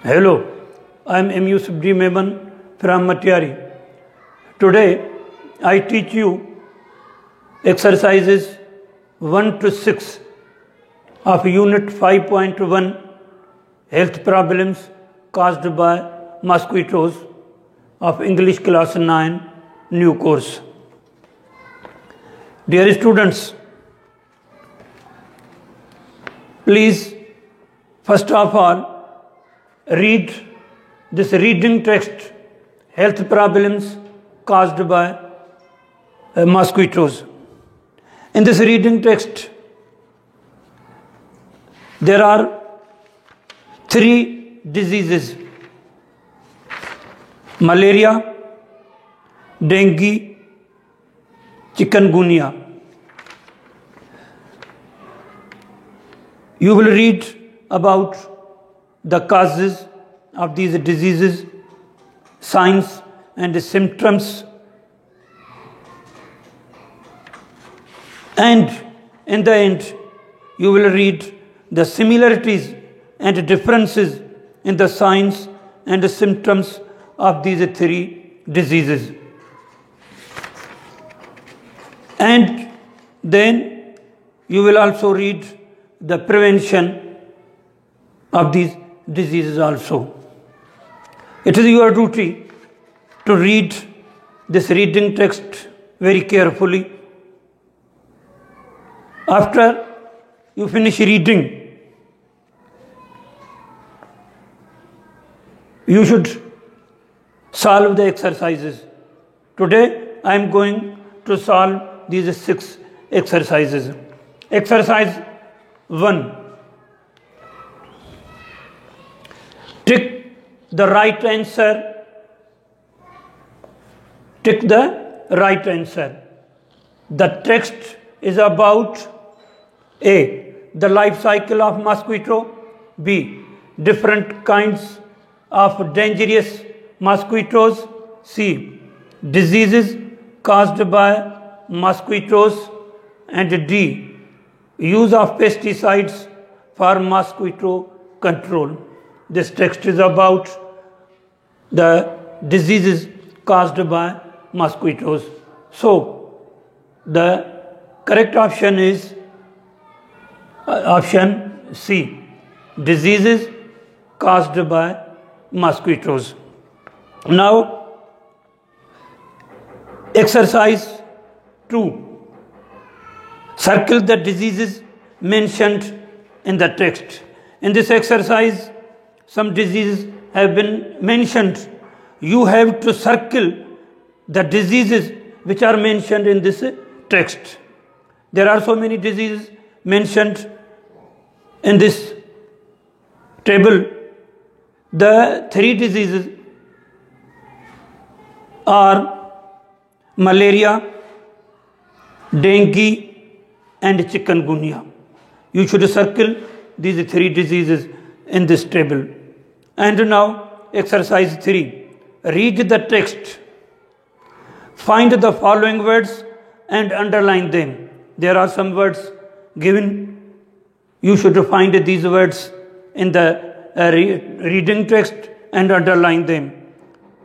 Hello, I am M. Yusuf D. Memon from Matiari. Today, I teach you exercises 1 to 6 of Unit 5.1 Health Problems Caused by Mosquitoes of English Class 9 New Course. Dear students, please, first of all, read this reading text, Health Problems Caused by Mosquitoes. In this reading text, there are 3 diseases: malaria, dengue, chikungunya. You will read about the causes of these diseases, signs and symptoms, and in the end, you will read the similarities and differences in the signs and symptoms of these 3 diseases. And then you will also read the prevention of these diseases also. It is your duty to read this reading text very carefully. After you finish reading, you should solve the exercises. Today I am going to solve these 6 exercises. Exercise 1. Tick the right answer. Tick the right answer. The text is about A. The life cycle of mosquito. B. Different kinds of dangerous mosquitoes. C. Diseases caused by mosquitoes. And D. Use of pesticides for mosquito control. This text is about the diseases caused by mosquitoes. So, the correct option is option C. Diseases caused by mosquitoes. Now, exercise 2. Circle the diseases mentioned in the text. In this exercise, some diseases have been mentioned. You have to circle the diseases which are mentioned in this text. There are so many diseases mentioned in this table. The 3 diseases are malaria, dengue, and chikungunya. You should circle these 3 diseases in this table. And now, exercise 3. Read the text. Find the following words and underline them. There are some words given. You should find these words in the reading text and underline them.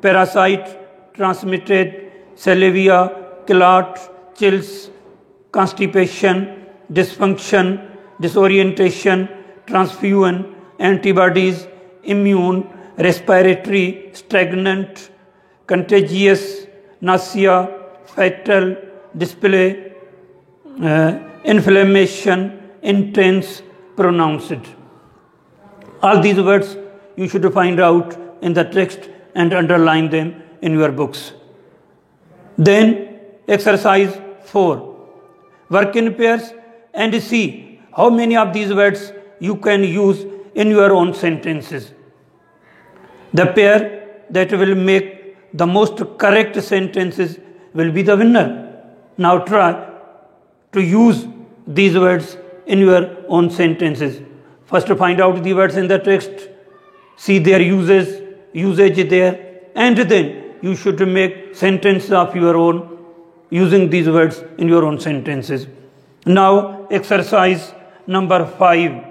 Parasite, transmitted, salivia, clot, chills, constipation, dysfunction, disorientation, transfusion, antibodies, immune, respiratory, stagnant, contagious, nausea, fatal, display, inflammation, intense, pronounced. All these words you should find out in the text and underline them in your books. Then exercise 4. Work in pairs and see how many of these words you can use in your own sentences. The pair that will make the most correct sentences will be the winner. Now try to use these words in your own sentences. First, find out the words in the text, see their usage there, and then you should make sentences of your own using these words in your own sentences. Now, exercise number 5.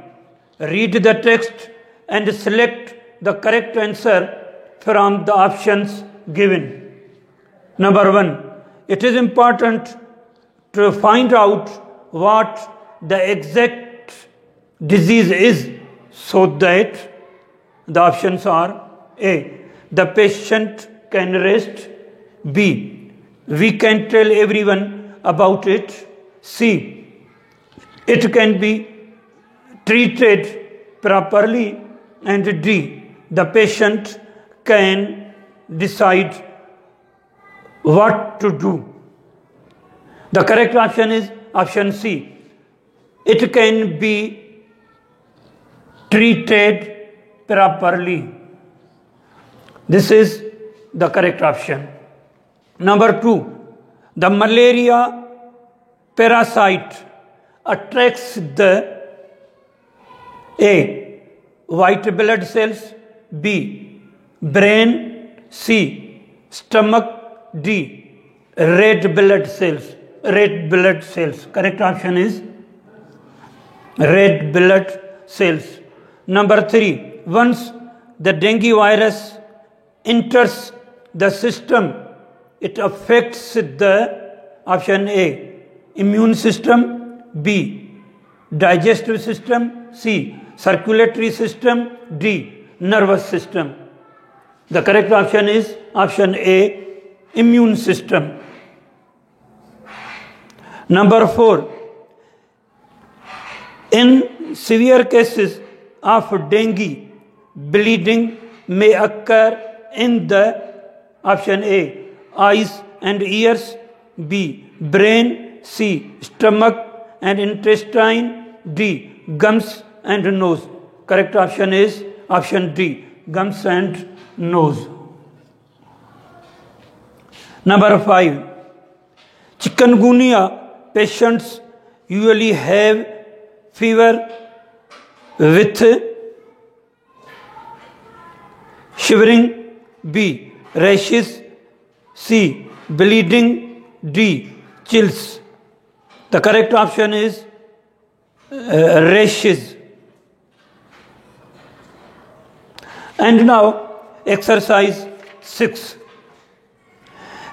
Read the text and select the correct answer from the options given. Number 1, it is important to find out what the exact disease is, so that the options are: A, the patient can rest; B, we can tell everyone about it; C, it can be treated properly; and D, the patient can decide what to do. The correct option is option C. It can be treated properly. This is the correct option. Number 2, the malaria parasite attracts the: A, white blood cells; B, brain; C, stomach; D, red blood cells. Correct option is red blood cells. Number 3, once the dengue virus enters the system, it affects the: option A, immune system; B, digestive system; C, circulatory system; D, nervous system. The correct option is option A, immune system. Number 4, in severe cases of dengue, bleeding may occur in the: option A, eyes and ears; B, brain; C, stomach and intestine; D, gums and nose. Correct option is option D, gums and nose. Number 5, chikungunya patients usually have fever with shivering; B, rashes; C, bleeding; D, chills. The correct option is rashes. And now exercise 6.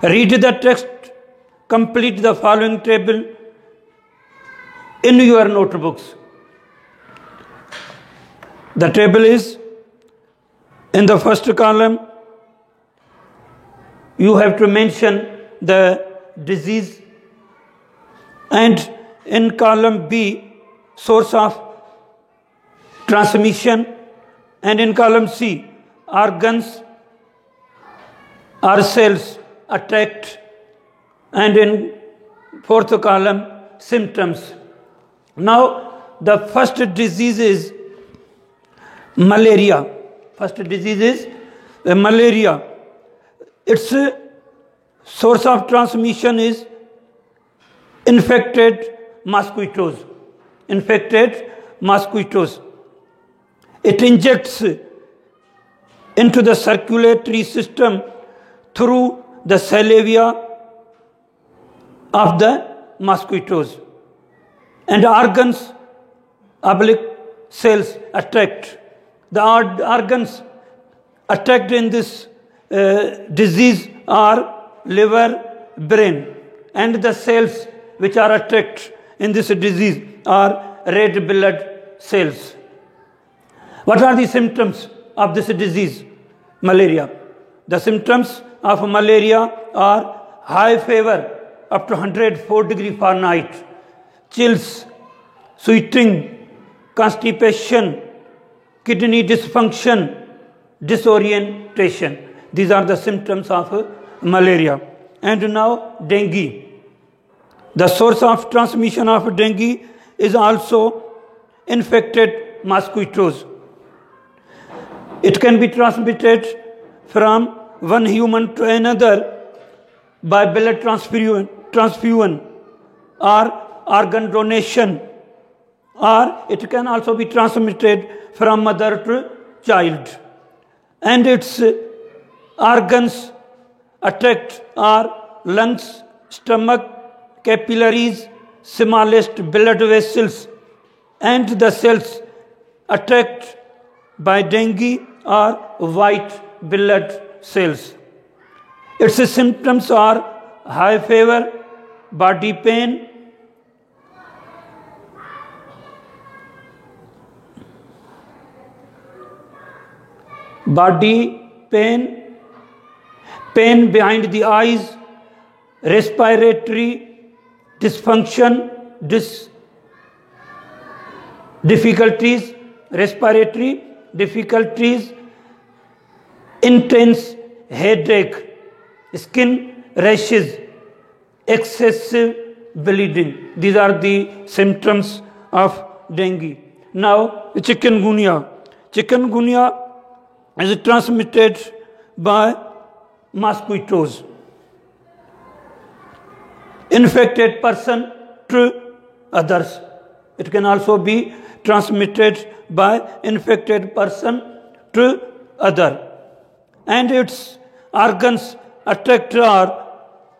Read the text, complete the following table in your notebooks. The table is: in the first column, you have to mention the disease, and in column B, source of transmission, and in column C, organs or cells attacked, and in fourth column, symptoms. Now, the first disease is malaria. Malaria. Its source of transmission is infected mosquitoes. It injects into the circulatory system through the salivia of the mosquitoes, and organs / cells attacked. The organs attacked in this disease are liver, brain, and the cells which are attacked in this disease are red blood cells. What are the symptoms of this disease, malaria? The symptoms of malaria are high fever up to 104 degrees Fahrenheit, chills, sweating, constipation, kidney dysfunction, disorientation. These are the symptoms of malaria. And now dengue. The source of transmission of dengue is also infected mosquitoes. It can be transmitted from one human to another by blood transfusion or organ donation, or it can also be transmitted from mother to child. And its organs attacked are lungs, stomach, capillaries, smallest blood vessels, and the cells attacked by dengue are white blood cells. Its symptoms are high fever, body pain, pain behind the eyes, respiratory dysfunction, respiratory difficulties, intense headache, skin rashes, excessive bleeding. These are the symptoms of dengue. Now, chikungunya. Chikungunya is transmitted by mosquitoes. Infected person to others. It can also be transmitted by infected person to other. And its organs attacked are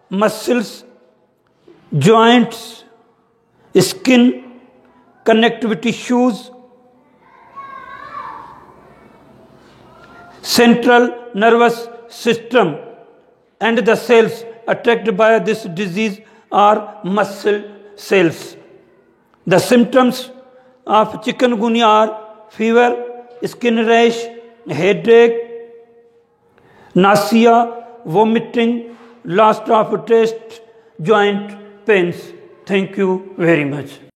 muscles, joints, skin, connective tissues, central nervous system, and the cells attacked by this disease are muscle cells. The symptoms of chikungunya are fever, skin rash, headache, nausea, vomiting, loss of taste, joint pains. Thank you very much.